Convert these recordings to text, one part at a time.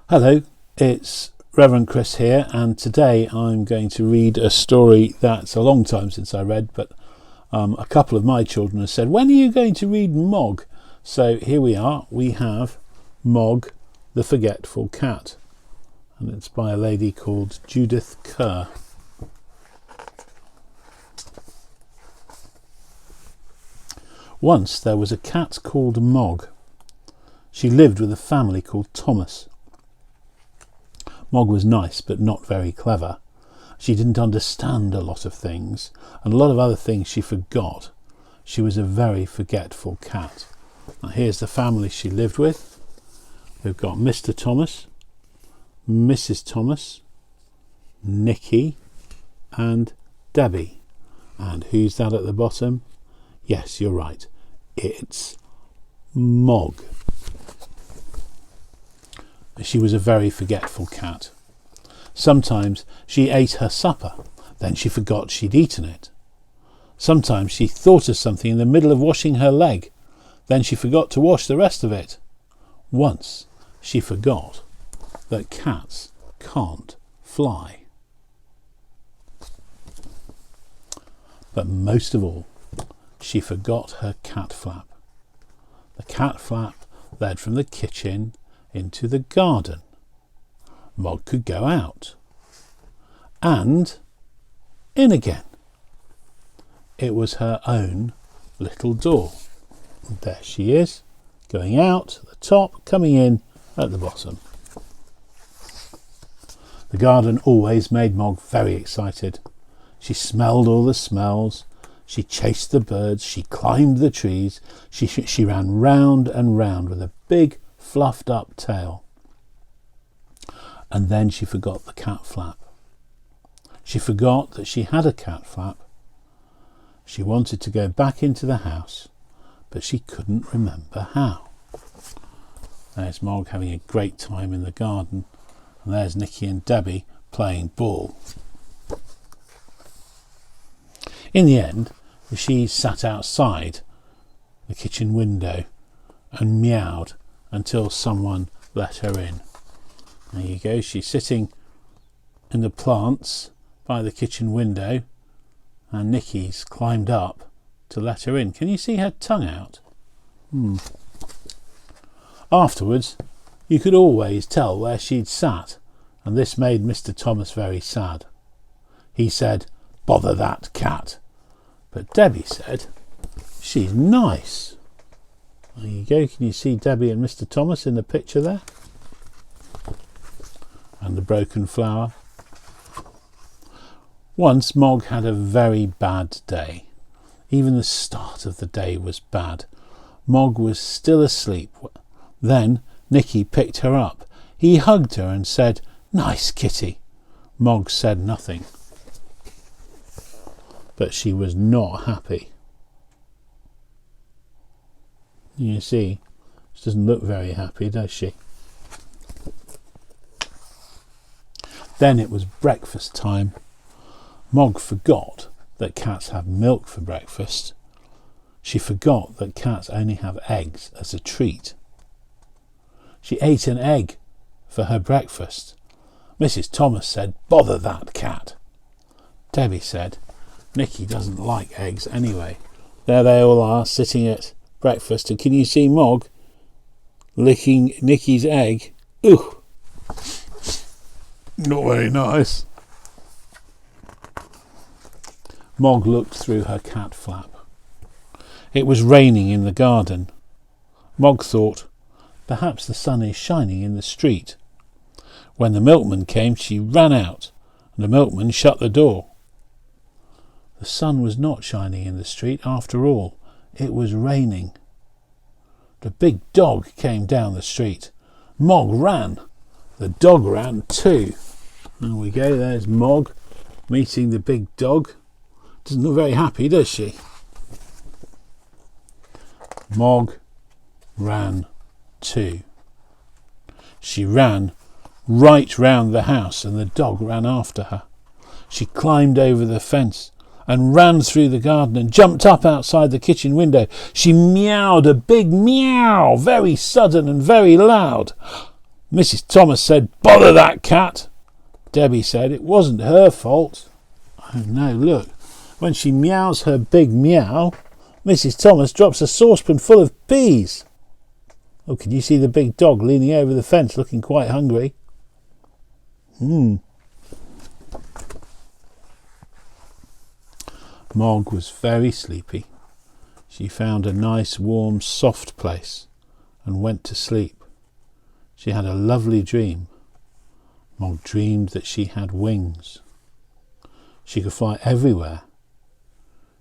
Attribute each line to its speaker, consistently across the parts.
Speaker 1: Hello, it's Reverend Chris here, and today I'm going to read a story that's a long time since I read, but a couple of my children have said, when are you going to read Mog? So here we are. We have Mog, the Forgetful Cat, and it's by a lady called Judith Kerr. Once there was a cat called Mog. She lived with a family called Thomas. Mog was nice but not very clever. She didn't understand a lot of things, and a lot of other things she forgot. She was a very forgetful cat. Now here's the family she lived with. We've got Mr. Thomas, Mrs. Thomas, Nicky and Debbie. And who's that at the bottom? Yes, you're right. It's Mog. She was a very forgetful cat. Sometimes she ate her supper, then she forgot she'd eaten it. Sometimes she thought of something in the middle of washing her leg, then she forgot to wash the rest of it. Once she forgot that cats can't fly. But most of all, she forgot her cat flap. The cat flap led from the kitchen into the garden. Mog could go out and in again. It was her own little door. And there she is, going out at the top, coming in at the bottom. The garden always made Mog very excited. She smelled all the smells. She chased the birds. She climbed the trees. She ran round and round with a big fluffed up tail. And then she forgot the cat flap. She forgot that she had a cat flap. She wanted to go back into the house, but she couldn't remember how. There's Mog having a great time in the garden, and there's Nicky and Debbie playing ball. In the end, she sat outside the kitchen window and meowed until someone let her in. There you go, she's sitting in the plants by the kitchen window, and Nicky's climbed up to let her in. Can you see her tongue out? Afterwards, you could always tell where she'd sat, and this made Mr. Thomas very sad. He said, "Bother that cat." But Debbie said, "She's nice." There you go, can you see Debbie and Mr. Thomas in the picture there? And the broken flower. Once Mog had a very bad day. Even the start of the day was bad. Mog was still asleep. Then Nicky picked her up. He hugged her and said, "Nice kitty." Mog said nothing. But she was not happy. You see, she doesn't look very happy, does she? Then it was breakfast time. Mog forgot that cats have milk for breakfast. She forgot that cats only have eggs as a treat. She ate an egg for her breakfast. Mrs. Thomas said, "Bother that cat." Debbie said, "Nicky doesn't like eggs anyway." There they all are, sitting at breakfast, and can you see Mog licking Nicky's egg? Ooh, not very nice. Mog looked through her cat flap. It was raining in the garden. Mog thought, perhaps the sun is shining in the street. When the milkman came, she ran out, and the milkman shut the door. The sun was not shining in the street after all. It was raining. The big dog came down the street. Mog ran. The dog ran too. There we go, there's Mog meeting the big dog. Doesn't look very happy, does she? Mog ran too. She ran right round the house, and the dog ran after her. She climbed over the fence and ran through the garden and jumped up outside the kitchen window. She meowed a big meow, very sudden and very loud. Mrs. Thomas said, "Bother that cat." Debbie said it wasn't her fault. Oh no, look. When she meows her big meow, Mrs. Thomas drops a saucepan full of peas. Oh, can you see the big dog leaning over the fence looking quite hungry? Mog was very sleepy. She found a nice, warm, soft place and went to sleep. She had a lovely dream. Mog dreamed that she had wings. She could fly everywhere.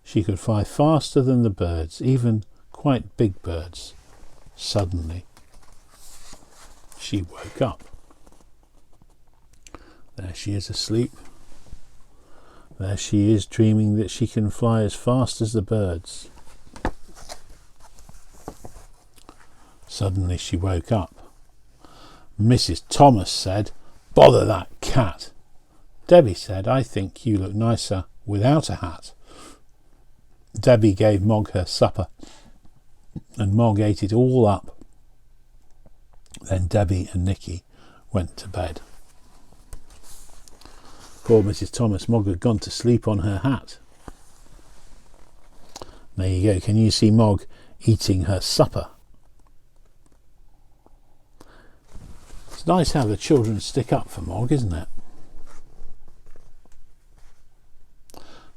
Speaker 1: She could fly faster than the birds, even quite big birds. Suddenly, she woke up. There she is asleep. There she is dreaming that she can fly as fast as the birds. Suddenly she woke up. Mrs. Thomas said, "Bother that cat." Debbie said, "I think you look nicer without a hat." Debbie gave Mog her supper, and Mog ate it all up. Then Debbie and Nicky went to bed. Poor Mrs. Thomas, Mog had gone to sleep on her hat. There you go. Can you see Mog eating her supper? It's nice how the children stick up for Mog, isn't it?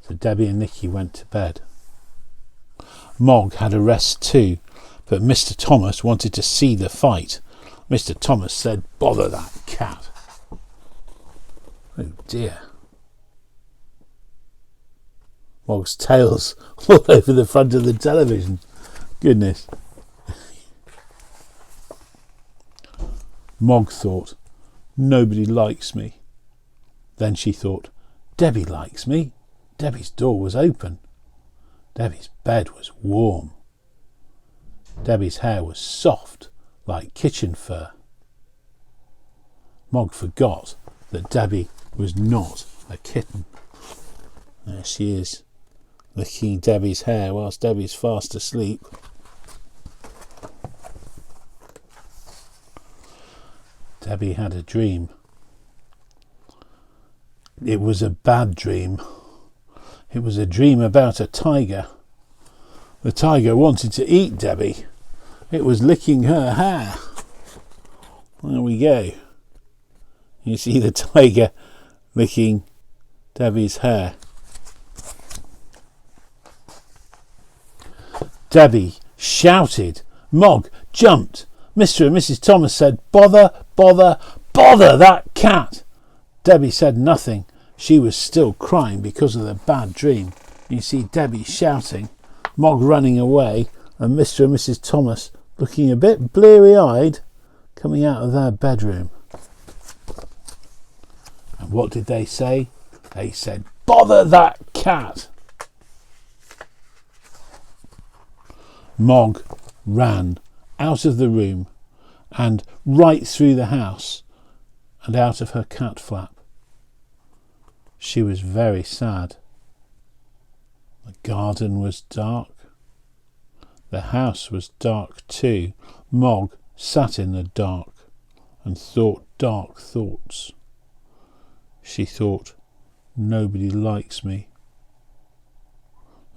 Speaker 1: So Debbie and Nicky went to bed. Mog had a rest too, but Mr. Thomas wanted to see the fight. Mr. Thomas said, "Bother that cat." Oh dear. Mog's tail's all over the front of the television. Goodness. Mog thought, "Nobody likes me." Then she thought, "Debbie likes me." Debbie's door was open. Debbie's bed was warm. Debbie's hair was soft, like kitchen fur. Mog forgot that Debbie was not a kitten. There she is, licking Debbie's hair whilst Debbie's fast asleep. Debbie had a dream. It was a bad dream. It was a dream about a tiger. The tiger wanted to eat Debbie. It was licking her hair. There we go. You see the tiger licking Debbie's hair. Debbie shouted. Mog jumped. Mr. and Mrs. Thomas said, "Bother, bother, bother that cat." Debbie said nothing. She was still crying because of the bad dream. You see Debbie shouting, Mog running away, and Mr. and Mrs. Thomas looking a bit bleary-eyed coming out of their bedroom. And what did they say? They said, "Bother that cat." Mog ran out of the room and right through the house and out of her cat flap. She was very sad. The garden was dark. The house was dark too. Mog sat in the dark and thought dark thoughts. She thought, "Nobody likes me.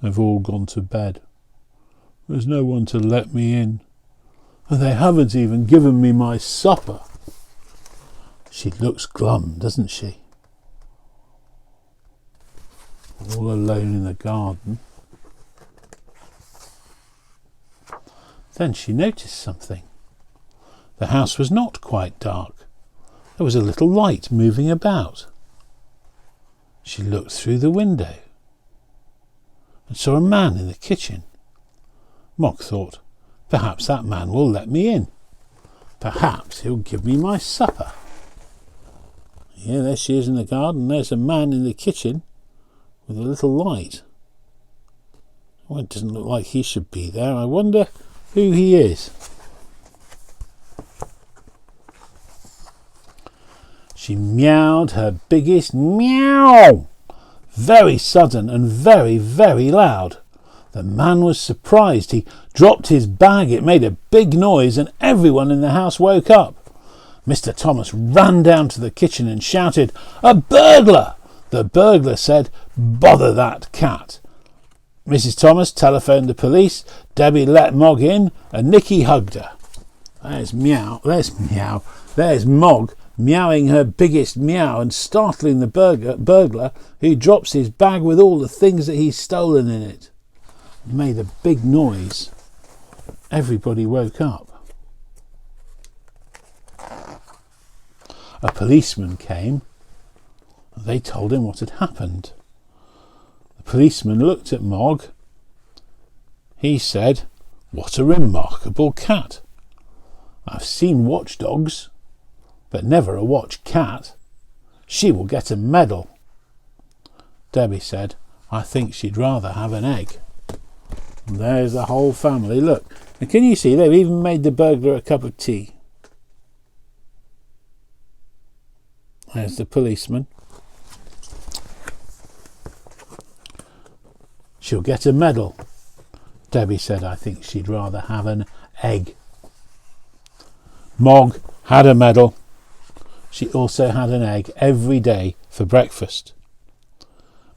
Speaker 1: They've all gone to bed. There's no one to let me in. And they haven't even given me my supper." She looks glum, doesn't she? All alone in the garden. Then she noticed something. The house was not quite dark. There was a little light moving about. She looked through the window and saw a man in the kitchen. Mog thought, "Perhaps that man will let me in. Perhaps he'll give me my supper." Yeah, there she is in the garden. There's a man in the kitchen with a little light. Well, it doesn't look like he should be there. I wonder who he is. She meowed her biggest meow, very sudden and very, very loud. The man was surprised. He dropped his bag. It made a big noise and everyone in the house woke up. Mr. Thomas ran down to the kitchen and shouted, "A burglar!" The burglar said, "Bother that cat." Mrs. Thomas telephoned the police. Debbie let Mog in and Nicky hugged her. There's Mog meowing her biggest meow and startling the burglar, who drops his bag with all the things that he's stolen in it. He made a big noise. Everybody woke up. A policeman came. They told him what had happened. The policeman looked at Mog. He said, "What a remarkable cat. I've seen watchdogs, but never a watch cat. She will get a medal." Debbie said, "I think she'd rather have an egg." And there's the whole family. Look, and can you see they've even made the burglar a cup of tea? There's the policeman. "She'll get a medal." Debbie said, "I think she'd rather have an egg." Mog had a medal. She also had an egg every day for breakfast.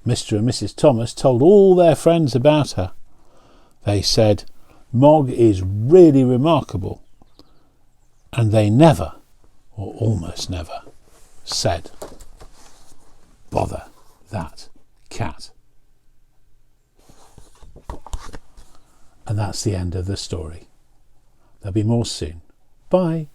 Speaker 1: Mr. and Mrs. Thomas told all their friends about her. They said, "Mog is really remarkable." And they never, or almost never, said, "Bother that cat." And that's the end of the story. There'll be more soon. Bye.